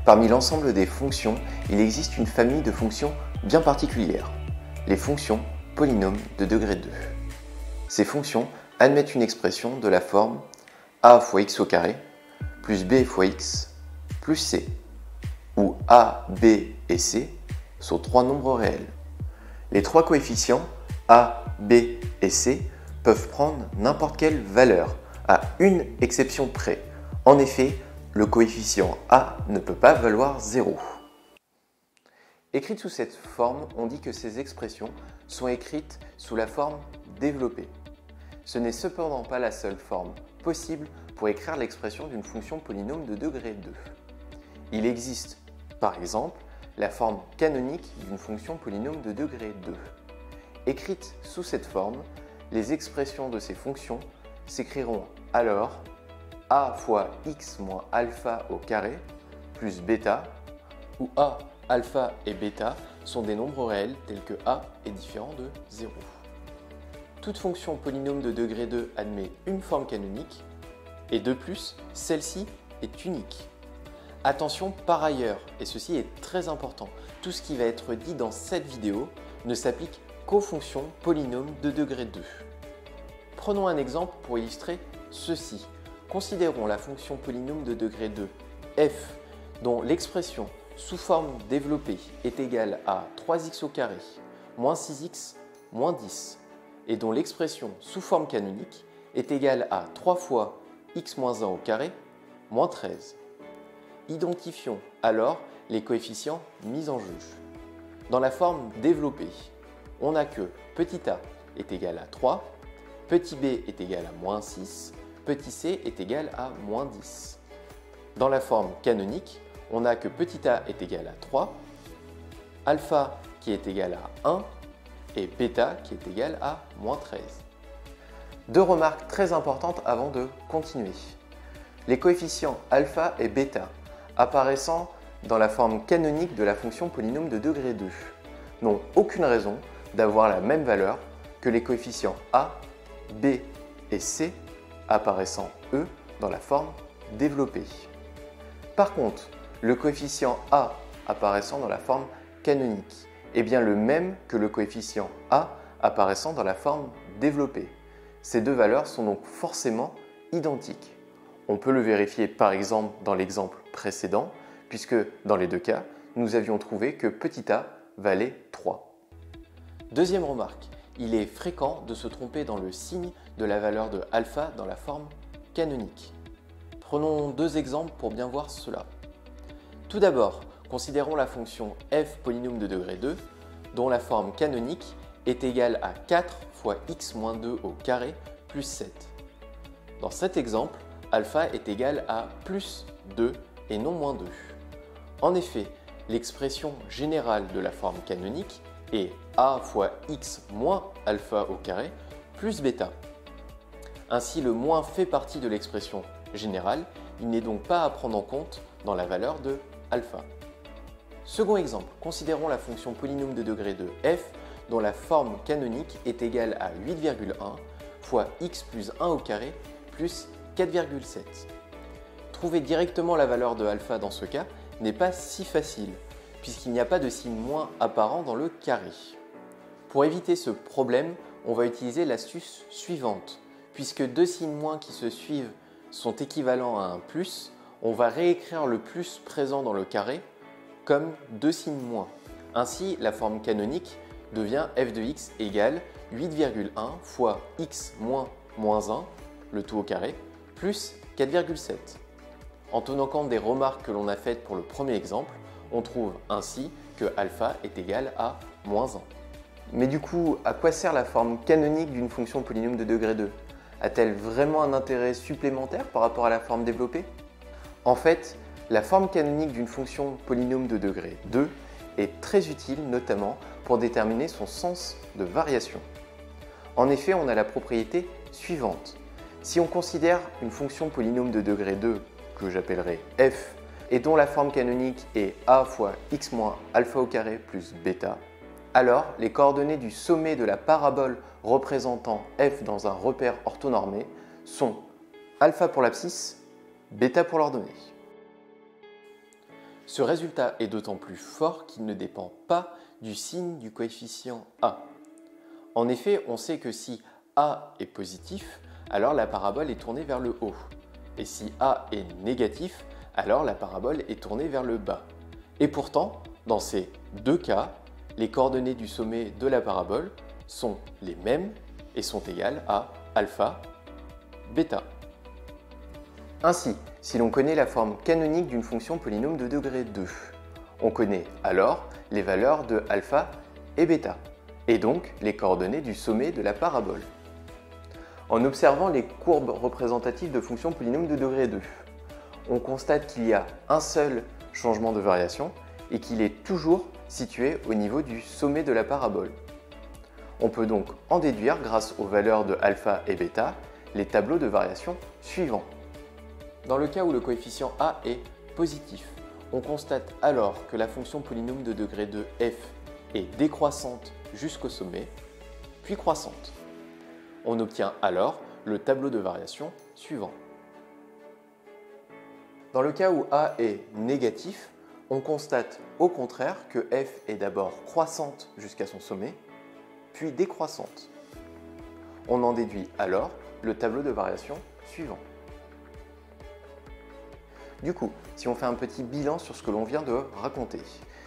Parmi l'ensemble des fonctions, il existe une famille de fonctions bien particulières, les fonctions polynômes de degré 2. Ces fonctions admettent une expression de la forme a fois x au carré plus b fois x plus c, où a, b et c sont trois nombres réels. Les trois coefficients a, b et c peuvent prendre n'importe quelle valeur, à une exception près. En effet, le coefficient a ne peut pas valoir 0. Écrites sous cette forme, on dit que ces expressions sont écrites sous la forme développée. Ce n'est cependant pas la seule forme possible pour écrire l'expression d'une fonction polynôme de degré 2. Il existe, par exemple, la forme canonique d'une fonction polynôme de degré 2. Écrites sous cette forme, les expressions de ces fonctions s'écriront alors a fois x moins alpha au carré plus bêta, où a, alpha et bêta sont des nombres réels tels que a est différent de 0. Toute fonction polynôme de degré 2 admet une forme canonique, et de plus, celle-ci est unique. Attention par ailleurs, et ceci est très important, tout ce qui va être dit dans cette vidéo ne s'applique qu'aux fonctions polynômes de degré 2. Prenons un exemple pour illustrer ceci. Considérons la fonction polynôme de degré 2 f, dont l'expression sous forme développée est égale à 3x au carré moins 6x moins 10, et dont l'expression sous forme canonique est égale à 3 fois x moins 1 au carré moins 13. Identifions alors les coefficients mis en jeu. Dans la forme développée, on a que petit a est égal à 3, petit b est égal à moins 6, petit c est égal à moins 10. Dans la forme canonique, on a que petit a est égal à 3, alpha qui est égal à 1 et bêta qui est égal à moins 13. Deux remarques très importantes avant de continuer. Les coefficients alpha et bêta apparaissant dans la forme canonique de la fonction polynôme de degré 2 n'ont aucune raison d'avoir la même valeur que les coefficients a, b et c apparaissant eux dans la forme développée. Par contre, le coefficient a apparaissant dans la forme canonique est bien le même que le coefficient a apparaissant dans la forme développée. Ces deux valeurs sont donc forcément identiques. On peut le vérifier par exemple dans l'exemple précédent, puisque dans les deux cas, nous avions trouvé que petit a valait 3. Deuxième remarque, il est fréquent de se tromper dans le signe de la valeur de alpha dans la forme canonique. Prenons deux exemples pour bien voir cela. Tout d'abord, considérons la fonction f polynôme de degré 2, dont la forme canonique est égale à 4 fois x moins 2 au carré plus 7. Dans cet exemple, alpha est égal à plus 2 et non moins 2. En effet, l'expression générale de la forme canonique est a fois x moins alpha au carré plus bêta. Ainsi, le moins fait partie de l'expression générale, il n'est donc pas à prendre en compte dans la valeur de alpha. Second exemple, considérons la fonction polynôme de degré 2 f dont la forme canonique est égale à 8,1 fois x plus 1 au carré plus 4,7. Trouver directement la valeur de alpha dans ce cas n'est pas si facile, puisqu'il n'y a pas de signe moins apparent dans le carré. Pour éviter ce problème, on va utiliser l'astuce suivante. Puisque deux signes moins qui se suivent sont équivalents à un plus, on va réécrire le plus présent dans le carré comme deux signes moins. Ainsi, la forme canonique devient f de x égale 8,1 fois x moins moins 1, le tout au carré, plus 4,7. En tenant compte des remarques que l'on a faites pour le premier exemple, on trouve ainsi que alpha est égal à moins 1. Mais du coup, à quoi sert la forme canonique d'une fonction polynôme de degré 2 ? A-t-elle vraiment un intérêt supplémentaire par rapport à la forme développée ? En fait, la forme canonique d'une fonction polynôme de degré 2 est très utile notamment pour déterminer son sens de variation. En effet, on a la propriété suivante. Si on considère une fonction polynôme de degré 2 que j'appellerai f et dont la forme canonique est a fois x moins alpha au carré plus bêta, alors les coordonnées du sommet de la parabole représentant f dans un repère orthonormé sont alpha pour l'abscisse, bêta pour l'ordonnée. Ce résultat est d'autant plus fort qu'il ne dépend pas du signe du coefficient a. En effet, on sait que si a est positif, alors la parabole est tournée vers le haut. Et si a est négatif, alors la parabole est tournée vers le bas. Et pourtant, dans ces deux cas, les coordonnées du sommet de la parabole sont les mêmes et sont égales à alpha, bêta. Ainsi, si l'on connaît la forme canonique d'une fonction polynôme de degré 2, on connaît alors les valeurs de alpha et bêta, et donc les coordonnées du sommet de la parabole. En observant les courbes représentatives de fonctions polynômes de degré 2, on constate qu'il y a un seul changement de variation et qu'il est toujours situé au niveau du sommet de la parabole. On peut donc en déduire, grâce aux valeurs de alpha et bêta, les tableaux de variation suivants. Dans le cas où le coefficient a est positif, on constate alors que la fonction polynôme de degré 2 f est décroissante jusqu'au sommet, puis croissante. On obtient alors le tableau de variation suivant. Dans le cas où a est négatif, on constate au contraire que f est d'abord croissante jusqu'à son sommet, puis décroissante. On en déduit alors le tableau de variation suivant. Du coup, si on fait un petit bilan sur ce que l'on vient de raconter,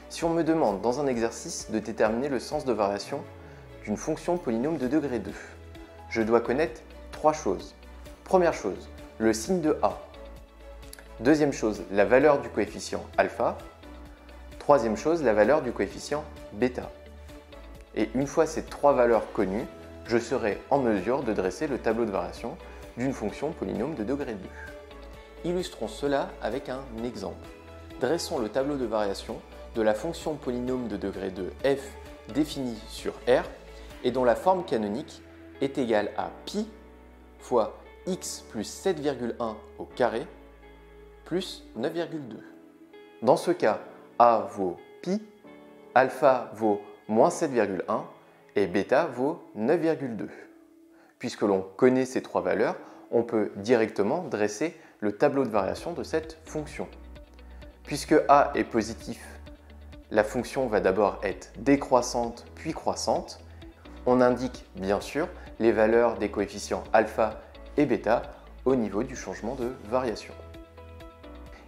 si on me demande dans un exercice de déterminer le sens de variation d'une fonction polynôme de degré 2, je dois connaître trois choses. Première chose, le signe de a. Deuxième chose, la valeur du coefficient alpha. Troisième chose, la valeur du coefficient bêta. Et une fois ces trois valeurs connues, je serai en mesure de dresser le tableau de variation d'une fonction polynôme de degré 2. Illustrons cela avec un exemple. Dressons le tableau de variation de la fonction polynôme de degré 2 f définie sur R et dont la forme canonique est égale à pi fois x plus 7,1 au carré plus 9,2. Dans ce cas, a vaut pi, alpha vaut moins 7,1 et bêta vaut 9,2. Puisque l'on connaît ces trois valeurs, on peut directement dresser le tableau de variation de cette fonction. Puisque a est positif, la fonction va d'abord être décroissante puis croissante. On indique bien sûr les valeurs des coefficients alpha et bêta au niveau du changement de variation.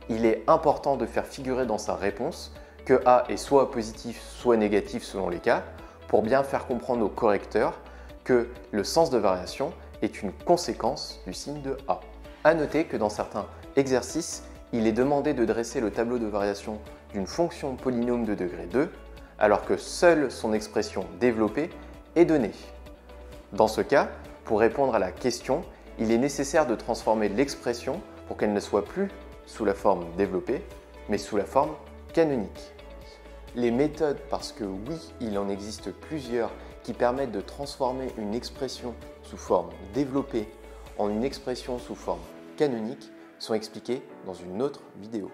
Il est important de faire figurer dans sa réponse que a est soit positif soit négatif selon les cas pour bien faire comprendre au correcteur que le sens de variation est une conséquence du signe de a. A noter que dans certains exercices, il est demandé de dresser le tableau de variation d'une fonction polynôme de degré 2 alors que seule son expression développée est donnée. Dans ce cas, pour répondre à la question, il est nécessaire de transformer l'expression pour qu'elle ne soit plus sous la forme développée, mais sous la forme canonique. Les méthodes, parce que oui, il en existe plusieurs qui permettent de transformer une expression sous forme développée en une expression sous forme canonique, sont expliquées dans une autre vidéo.